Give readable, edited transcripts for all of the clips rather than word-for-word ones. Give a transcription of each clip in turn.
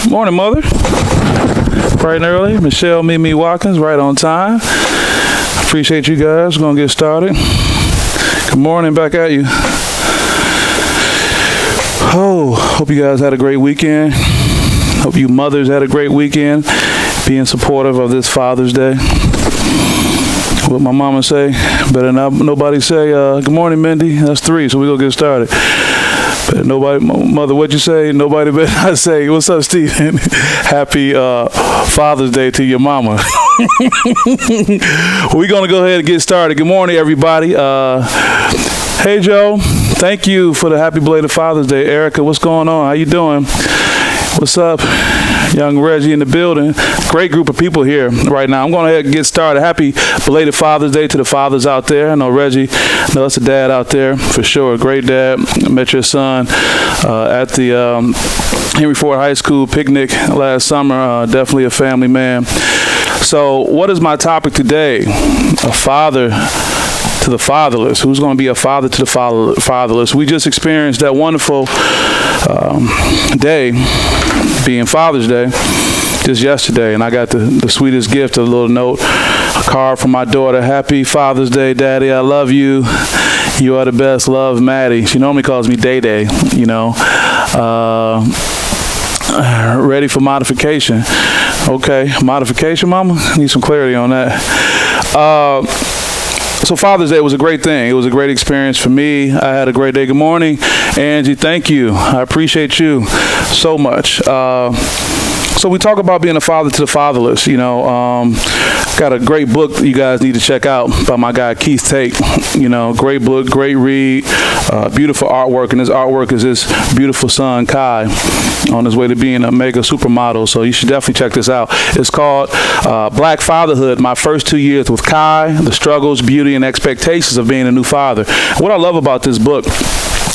Morning, Mother. Bright and early. Michelle, Mimi Watkins, right on time. Appreciate you guys. We're going to get started. Good morning, back at you. Oh, hope you guys had a great weekend. Hope you mothers had a great weekend, being supportive of this Father's Day. What my mama say, better not nobody say, good morning, Mindy. That's 3, so we gonna get started. But nobody, mother, what'd you say? Nobody better not say, what's up, Stephen? Happy Father's Day to your mama. We're gonna go ahead and get started. Good morning, everybody. Hey, Joe. Thank you for the happy belated Father's Day. Erica, what's going on? How you doing? What's up? Young Reggie in the building. Great group of people here right now. I'm going to go ahead and get started. Happy belated Father's Day to the fathers out there. I know Reggie, I know that's a dad out there for sure. Great dad. I met your son at the Henry Ford High School picnic last summer. Definitely a family man. So what is my topic today? A father to the fatherless. Who's going to be a father to the fatherless? We just experienced that wonderful day, being Father's Day, just yesterday, and I got the sweetest gift, a little note, a card from my daughter. Happy Father's Day, Daddy. I love you. You are the best. Love, Maddie. She normally calls me Day Day, you know. Ready for modification. Okay, modification, Mama? Need some clarity on that. So Father's Day was a great thing. It was a great experience for me. I had a great day. Good morning, Angie. Thank you. I appreciate you so much. So we talk about being a father to the fatherless. You know, got a great book you guys need to check out by my guy Keith Tate. You know, great book, great read, beautiful artwork, and his artwork is his beautiful son Kai on his way to being a mega supermodel. So you should definitely check this out. It's called Black Fatherhood: My First 2 Years with Kai, the Struggles, Beauty, and Expectations of Being a New Father. What I love about this book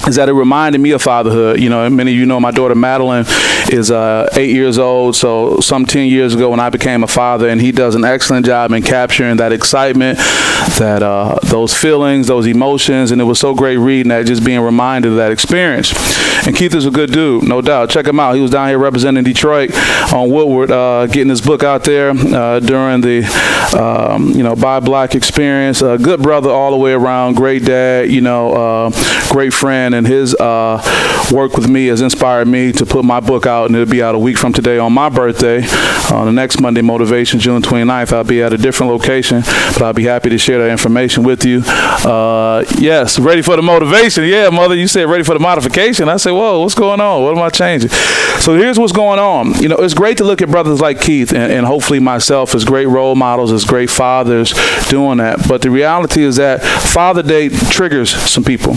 is that it reminded me of fatherhood. You know, many of you know my daughter Madeline is 8 years old, so some 10 years ago when I became a father, and he does an excellent job in capturing that excitement, that those feelings, those emotions, and it was so great reading that, just being reminded of that experience. And Keith is a good dude, no doubt. Check him out. He was down here representing Detroit on Woodward, getting his book out there during the Buy Black experience. A good brother all the way around, great dad, great friend, and his work with me has inspired me to put my book out, and it'll be out a week from today on my birthday. On the next Monday, Motivation, June 29th, I'll be at a different location, but I'll be happy to share that information with you. Yes, ready for the motivation. Yeah, Mother, you said ready for the modification. I said, whoa, what's going on? What am I changing? So here's what's going on. You know, it's great to look at brothers like Keith and hopefully myself as great role models, as great fathers doing that. But the reality is that Father Day triggers some people.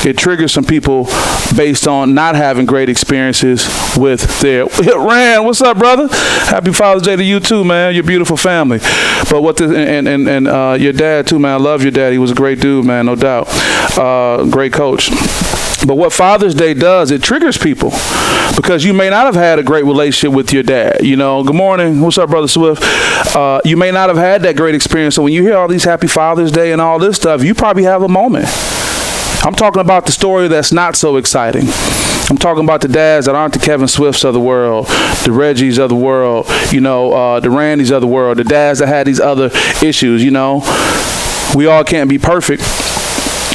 It triggers some people based on not having great experiences with their Rand. What's up, brother? Happy Father's Day to you too, man. Your beautiful family. But what the and your dad too, man. I love your dad. He was a great dude, man, no doubt. Great coach. But what Father's Day does, it triggers people because you may not have had a great relationship with your dad. You know, good morning. What's up, Brother Swift? You may not have had that great experience. So when you hear all these Happy Father's Day and all this stuff, you probably have a moment. I'm talking about the story that's not so exciting. I'm talking about the dads that aren't the Kevin Swifts of the world, the Reggies of the world, the Randys of the world, the dads that had these other issues, We all can't be perfect.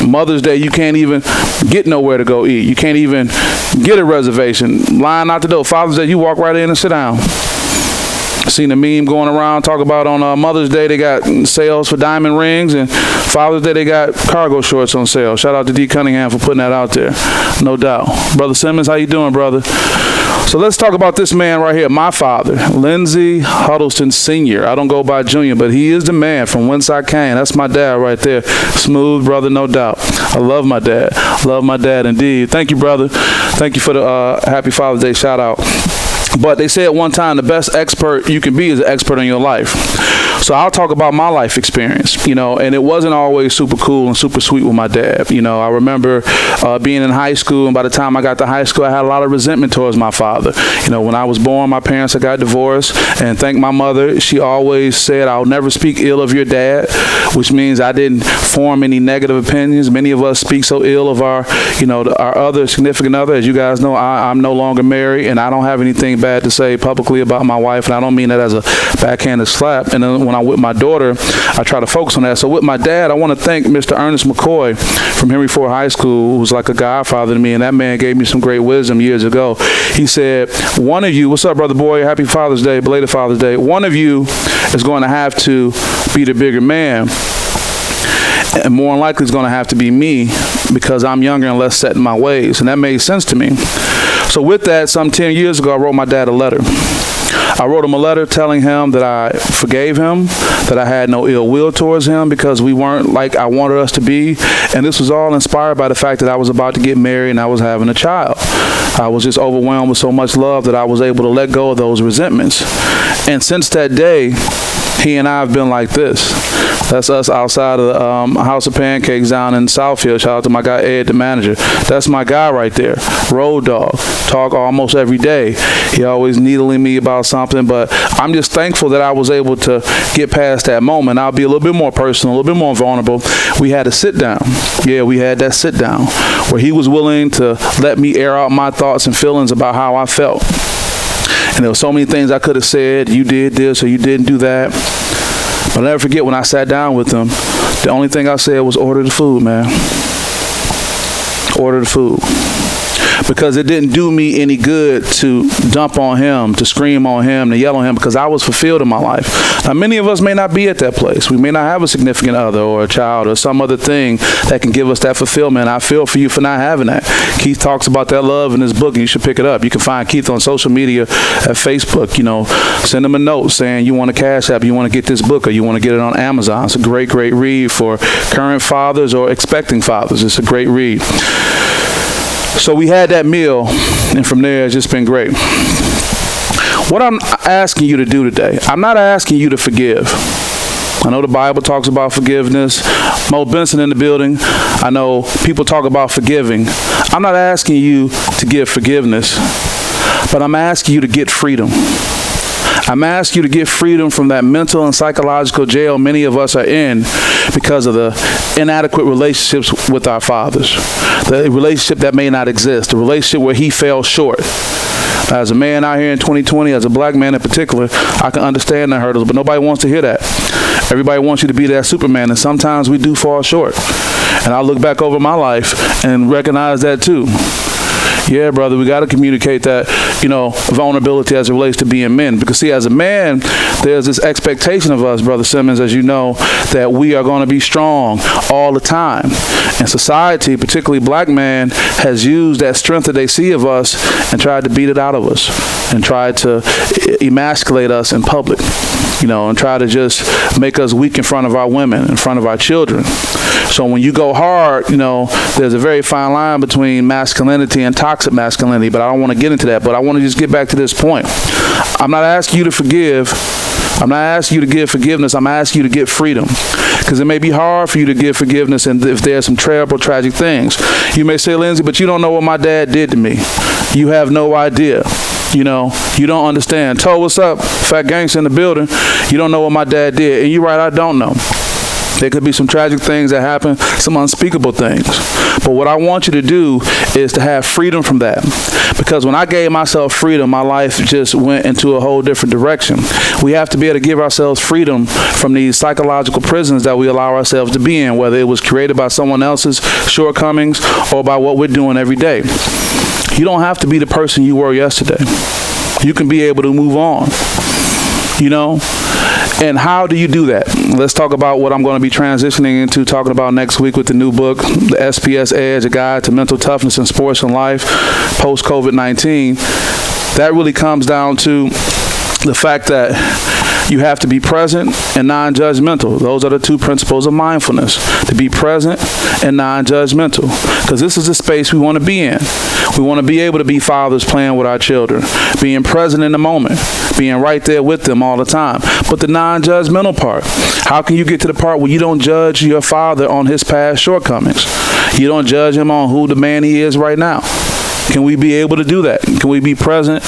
Mother's Day, you can't even get nowhere to go eat. You can't even get a reservation. Line out the door. Father's Day, you walk right in and sit down. Seen a meme going around talk about on Mother's Day they got sales for diamond rings, and Father's Day they got cargo shorts on sale. Shout out to D. Cunningham for putting that out there, no doubt. Brother Simmons, how you doing, brother? So let's talk about this man right here, my father, Lindsey Huddleston Sr. I don't go by Junior, but he is the man from whence I came. That's my dad right there. Smooth brother, no doubt. I love my dad. Love my dad indeed. Thank you, brother. Thank you for the Happy Father's Day shout out. But they say at one time, the best expert you can be is an expert in your life. So I'll talk about my life experience, and it wasn't always super cool and super sweet with my dad. I remember being in high school, and by the time I got to high school, I had a lot of resentment towards my father. When I was born, my parents had got divorced, and thank my mother, she always said, I'll never speak ill of your dad, which means I didn't form any negative opinions. Many of us speak so ill of our other significant other. As you guys know, I'm no longer married, and I don't have anything bad to say publicly about my wife, and I don't mean that as a backhanded slap. And then when I'm with my daughter, I try to focus on that. So with my dad, I want to thank Mr. Ernest McCoy from Henry Ford High School, who was like a godfather to me, and that man gave me some great wisdom years ago. He said, one of you, what's up, brother boy? Happy Father's Day, belated Father's Day. One of you is going to have to be the bigger man, and more than likely it's going to have to be me, because I'm younger and less set in my ways. And that made sense to me. So with that, some 10 years ago, I wrote my dad a letter. I wrote him a letter telling him that I forgave him, that I had no ill will towards him because we weren't like I wanted us to be. And this was all inspired by the fact that I was about to get married and I was having a child. I was just overwhelmed with so much love that I was able to let go of those resentments. And since that day, he and I have been like this. That's us outside of the House of Pancakes down in Southfield. Shout out to my guy Ed, the manager. That's my guy right there. Road dog. Talk almost every day. He always needling me about something, but I'm just thankful that I was able to get past that moment. I'll be a little bit more personal, a little bit more vulnerable. We had a sit down. Yeah, we had that sit down where he was willing to let me air out my thoughts and feelings about how I felt. And there were so many things I could have said. You did this or you didn't do that. But I'll never forget when I sat down with him, the only thing I said was order the food, man. Order the food. Because it didn't do me any good to dump on him, to scream on him, to yell on him, because I was fulfilled in my life. Now, many of us may not be at that place. We may not have a significant other or a child or some other thing that can give us that fulfillment. I feel for you for not having that. Keith talks about that love in his book, and you should pick it up. You can find Keith on social media at Facebook. Send him a note saying you want a Cash App, you want to get this book, or you want to get it on Amazon. It's a great, great read for current fathers or expecting fathers. It's a great read. So we had that meal, and from there, it's just been great. What I'm asking you to do today, I'm not asking you to forgive. I know the Bible talks about forgiveness. Mo Benson in the building. I know people talk about forgiving. I'm not asking you to give forgiveness, but I'm asking you to get freedom. I'm asking you to get freedom from that mental and psychological jail many of us are in because of the inadequate relationships with our fathers. The relationship that may not exist, the relationship where he fell short. As a man out here in 2020, as a black man in particular, I can understand the hurdles, but nobody wants to hear that. Everybody wants you to be that Superman, and sometimes we do fall short. And I look back over my life and recognize that too. Yeah, brother, we got to communicate that, vulnerability as it relates to being men. Because, see, as a man, there's this expectation of us, Brother Simmons, as you know, that we are going to be strong all the time. And society, particularly black man, has used that strength that they see of us and tried to beat it out of us and tried to emasculate us in public, and try to just make us weak in front of our women, in front of our children. So when you go hard, there's a very fine line between masculinity and toxic masculinity, but I don't want to get into that. But I want to just get back to this point. I'm not asking you to forgive. I'm not asking you to give forgiveness. I'm asking you to get freedom, because it may be hard for you to give forgiveness and if there's some terrible, tragic things. You may say, Lindsay, but you don't know what my dad did to me. You have no idea. You don't understand. Toe, what's up? Fat gangster in the building. You don't know what my dad did. And you're right, I don't know. There could be some tragic things that happen, some unspeakable things. But what I want you to do is to have freedom from that. Because when I gave myself freedom, my life just went into a whole different direction. We have to be able to give ourselves freedom from these psychological prisons that we allow ourselves to be in, whether it was created by someone else's shortcomings or by what we're doing every day. You don't have to be the person you were yesterday. You can be able to move on. And how do you do that? Let's talk about what I'm going to be transitioning into, talking about next week with the new book, The SPS,Edge, A Guide to Mental Toughness in Sports and Life, post-COVID-19. That really comes down to the fact that You have to be present and non-judgmental. Those are the two principles of mindfulness, to be present and non-judgmental, because this is the space we want to be in. We want to be able to be fathers playing with our children, being present in the moment, being right there with them all the time. But the non-judgmental part, how can you get to the part where you don't judge your father on his past shortcomings? You don't judge him on who the man he is right now. Can we be able to do that? Can we be present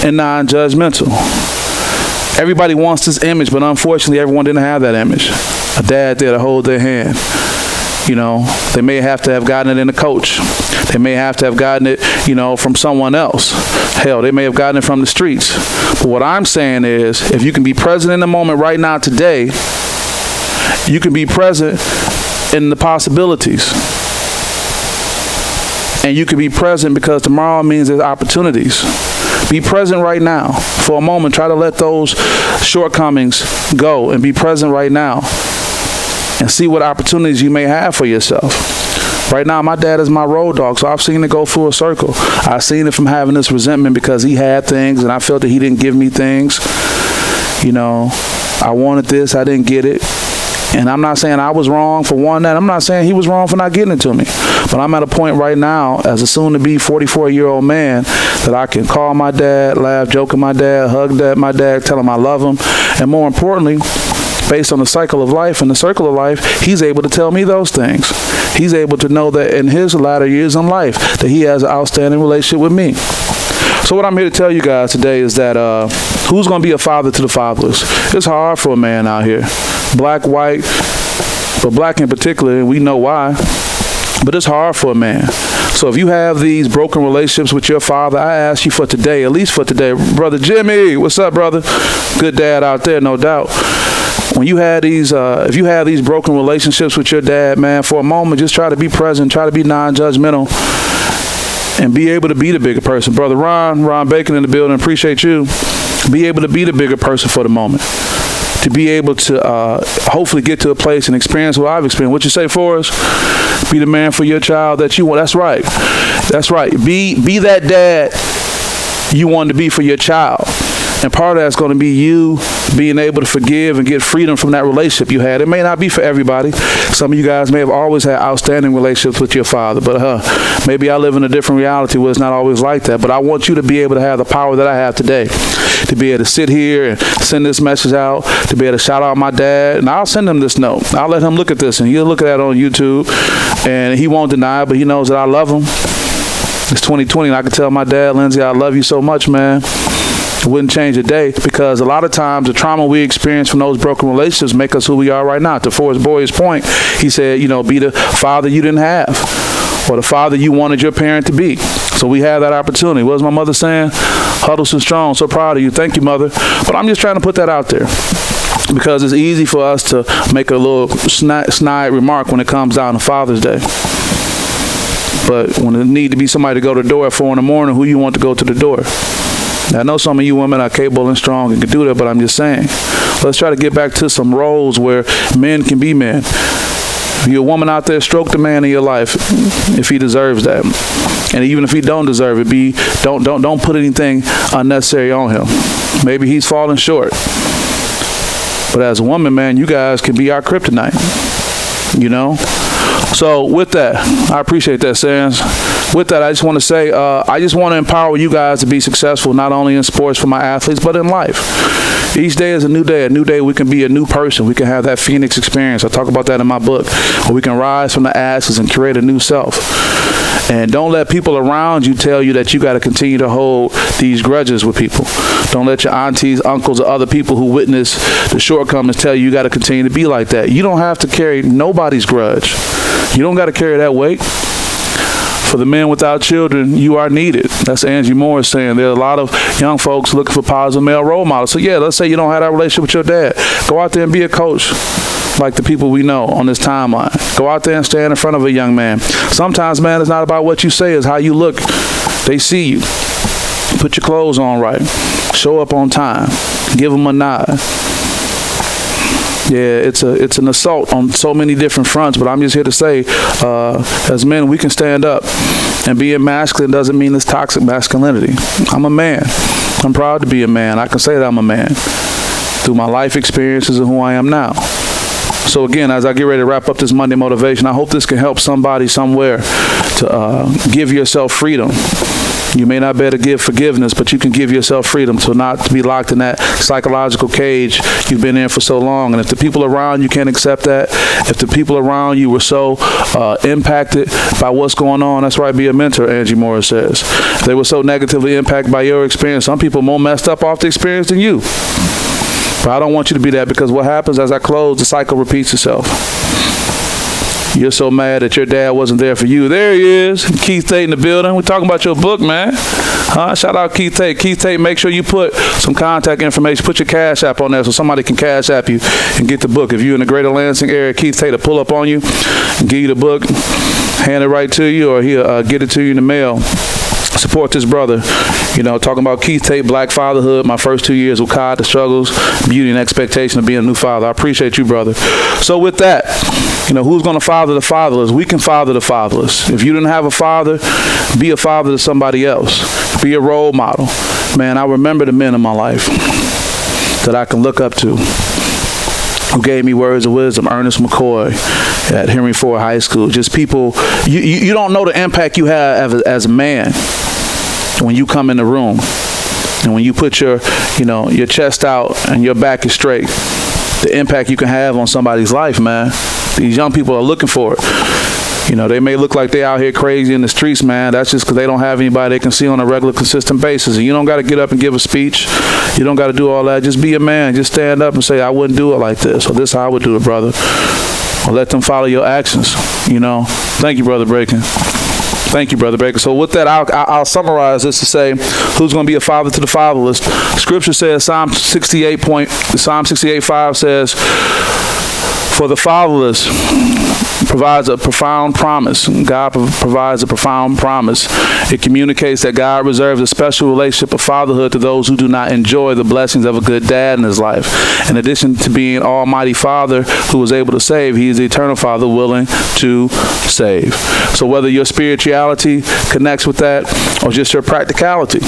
and non-judgmental? Everybody wants this image, but unfortunately everyone didn't have that image. A dad there to hold their hand. You know, they may have to have gotten it in a coach. They may have to have gotten it, you know, from someone else. Hell, they may have gotten it from the streets. But what I'm saying is, if you can be present in the moment right now today, you can be present in the possibilities. And you can be present because tomorrow means there's opportunities. Be present right now. For a moment, try to let those shortcomings go and be present right now and see what opportunities you may have for yourself. Right now, my dad is my road dog, so I've seen it go full circle. I've seen it from having this resentment because he had things and I felt that he didn't give me things. You know, I wanted this, I didn't get it. And I'm not saying I was wrong for wanting that. I'm not saying he was wrong for not getting it to me. But I'm at a point right now, as a soon-to-be 44-year-old man, that I can call my dad, laugh, joke with my dad, hug my dad, tell him I love him. And more importantly, based on the cycle of life and the circle of life, he's able to tell me those things. He's able to know that in his latter years in life, that he has an outstanding relationship with me. So what I'm here to tell you guys today is that who's going to be a father to the fatherless? It's hard for a man out here. Black, white, but black in particular, and we know why. But it's hard for a man. So if you have these broken relationships with your father, I ask you for today, at least for today, Brother Jimmy, what's up, brother? Good dad out there, no doubt. When you had these, if you have these broken relationships with your dad, man, for a moment, just try to be present, try to be non-judgmental, and be able to be the bigger person. Brother Ron Bacon in the building, appreciate you. Be able to be the bigger person for the moment. To be able to hopefully get to a place and experience what I've experienced. What you say, Forrest? Be the man for your child that you want. That's right. That's right. Be that dad you wanted to be for your child. And part of that's going to be you being able to forgive and get freedom from that relationship you had. It may not be for everybody. Some of you guys may have always had outstanding relationships with your father, but maybe I live in a different reality where it's not always like that. But I want you to be able to have the power that I have today, to be able to sit here and send this message out, to be able to shout out my dad, and I'll send him this note. I'll let him look at this, and he'll look at it on YouTube, and he won't deny it, but he knows that I love him. It's 2020, and I can tell my dad, Lindsay, I love you so much, man. It wouldn't change a day, because a lot of times the trauma we experience from those broken relationships make us who we are right now. To Forrest Boy's point, he said, you know, be the father you didn't have, or the father you wanted your parent to be. So we have that opportunity. What was my mother saying? Huddleston Strong, so proud of you. Thank you, mother. But I'm just trying to put that out there, because it's easy for us to make a little snide remark when it comes down to Father's Day. But when it need to be somebody to go to the door at 4 in the morning, who you want to go to the door? Now, I know some of you women are capable and strong and can do that, but I'm just saying, let's try to get back to some roles where men can be men. If you're a woman out there, stroke the man in your life if he deserves that. And even if he don't deserve it, don't put anything unnecessary on him. Maybe he's falling short. But as a woman, man, you guys can be our kryptonite, you know? So with that, I appreciate that, Sans. With that, I just want to say, I just want to empower you guys to be successful, not only in sports for my athletes, but in life. Each day is a new day. A new day we can be a new person. We can have that Phoenix experience. I talk about that in my book, where we can rise from the ashes and create a new self. And don't let people around you tell you that you got to continue to hold these grudges with people. Don't let your aunties, uncles, or other people who witness the shortcomings tell you got to continue to be like that. You don't have to carry nobody's grudge. You don't got to carry that weight. For the men without children, you are needed. That's Angie Morris saying. There are a lot of young folks looking for positive male role models. So yeah, let's say you don't have that relationship with your dad. Go out there and be a coach like the people we know on this timeline. Go out there and stand in front of a young man. Sometimes, man, it's not about what you say, it's how you look. They see you. Put your clothes on right. Show up on time. Give them a nod. Yeah, it's an assault on so many different fronts, but I'm just here to say, as men, we can stand up. And being masculine doesn't mean it's toxic masculinity. I'm a man. I'm proud to be a man. I can say that I'm a man. through my life experiences and who I am now. So again, as I get ready to wrap up this Monday Motivation, I hope this can help somebody somewhere to give yourself freedom. You may not be able to give forgiveness, but you can give yourself freedom to not be locked in that psychological cage you've been in for so long. And if the people around you can't accept that, if the people around you were so impacted by what's going on, that's right, be a mentor, Angie Morris says. If they were so negatively impacted by your experience, some people more messed up off the experience than you. But I don't want you to be that, because what happens as I close, the cycle repeats itself. You're so mad that your dad wasn't there for you. There he is, Keith Tate in the building. We're talking about your book, man. Shout out Keith Tate. Keith Tate, make sure you put some contact information. Put your Cash App on there so somebody can Cash App you and get the book. If you're in the greater Lansing area, Keith Tate will pull up on you and give you the book, hand it right to you, or he'll get it to you in the mail. Support this brother. You know, talking about Keith Tate, Black Fatherhood, my first 2 years with God, the struggles, beauty, and expectation of being a new father. I appreciate you, brother. So with that, you know, who's going to father the fatherless? We can father the fatherless. If you didn't have a father, be a father to somebody else. Be a role model. Man, I remember the men in my life that I can look up to, who gave me words of wisdom. Ernest McCoy at Henry Ford High School. Just people, you don't know the impact you have as a man when you come in the room. And when you put your chest out and your back is straight, the impact you can have on somebody's life, man. These young people are looking for it. You know, they may look like they out here crazy in the streets, man. That's just because they don't have anybody they can see on a regular, consistent basis. And you don't got to get up and give a speech. You don't got to do all that. Just be a man. Just stand up and say, I wouldn't do it like this, or this is how I would do it, brother. Or let them follow your actions, you know. Thank you, Brother Braken. Thank you, Brother Baker. So with that, I'll summarize this to say, who's going to be a father to the fatherless? Scripture says, Psalm 68:5 says, for the fatherless provides a profound promise. God provides a profound promise. It communicates that God reserves a special relationship of fatherhood to those who do not enjoy the blessings of a good dad in his life. In addition to being Almighty Father who is able to save, he is the eternal Father willing to save. So whether your spirituality connects with that or just your practicality,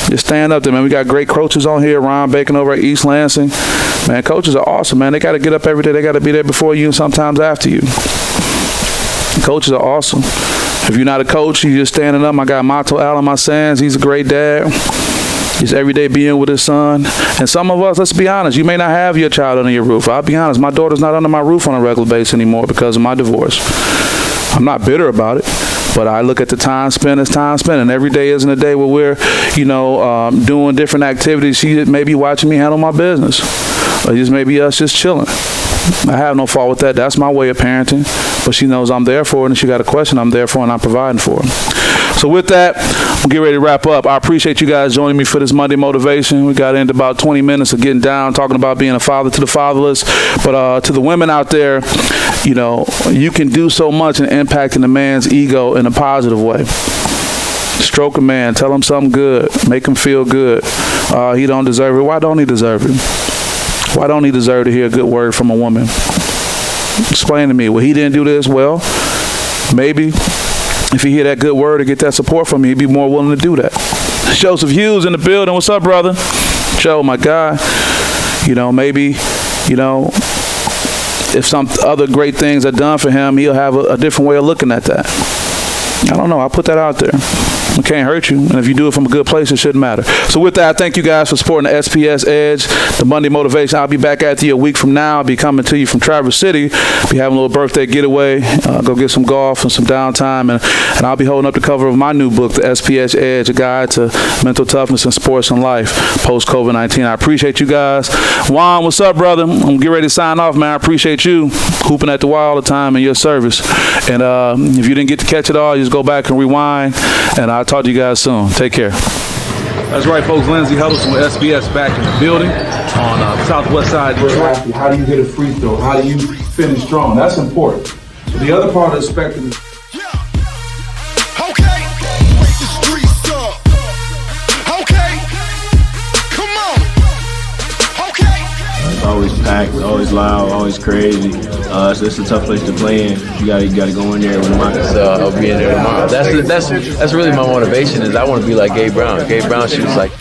just stand up there, man. We got great coaches on here. Ron Bacon over at East Lansing. Man, coaches are awesome, man. They got to get up every day. They got to be there before you and sometimes after you. Coaches are awesome. If you're not a coach, you're just standing up. I got Mato Allen, my sons. He's a great dad. He's every day being with his son. And some of us, let's be honest, you may not have your child under your roof. I'll be honest, my daughter's not under my roof on a regular basis anymore because of my divorce. I'm not bitter about it. But I look at the time spent as time spent, and every day isn't a day where we're, doing different activities. She may be watching me handle my business, or just maybe us just chilling. I have no fault with that. That's my way of parenting. But she knows I'm there for her, and if she got a question, I'm there for her, and I'm providing for her. So with that, we'll get ready to wrap up. I appreciate you guys joining me for this Monday Motivation. We got into about 20 minutes of getting down, talking about being a father to the fatherless. But to the women out there, you can do so much in impacting a man's ego in a positive way. Stroke a man, tell him something good, make him feel good. He don't deserve it. Why don't he deserve it? Why don't he deserve to hear a good word from a woman? Explain to me. Well, he didn't do this. Well, maybe if he hear that good word or get that support from me, he'd be more willing to do that. Joseph Hughes in the building. What's up, brother? Joe, my guy. Maybe, if some other great things are done for him, he'll have a different way of looking at that. I don't know. I'll put that out there. It can't hurt you. And if you do it from a good place, it shouldn't matter. So with that, I thank you guys for supporting the SPS Edge, the Monday Motivation. I'll be back at you a week from now. I'll be coming to you from Traverse City. Be having a little birthday getaway. Go get some golf and some downtime. And I'll be holding up the cover of my new book, The SPS Edge, A Guide to Mental Toughness in Sports and Life, post-COVID-19. I appreciate you guys. Juan, what's up, brother? I'm going to get ready to sign off, man. I appreciate you hooping at the wall all the time and your service. And if you didn't get to catch it all, just go back and rewind. And I'll talk to you guys soon. Take care. That's right, folks. Lindsey Huddleston with SPS back in the building on Southwest Side Detroit. How do you hit a free throw? How do you finish strong? That's important. The other part of the spectrum is always packed, always loud, always crazy. So it's a tough place to play in. You gotta go in there with my. So I'll be in there tomorrow. That's really my motivation. Is I want to be like Gabe Brown. Gabe Brown shoots like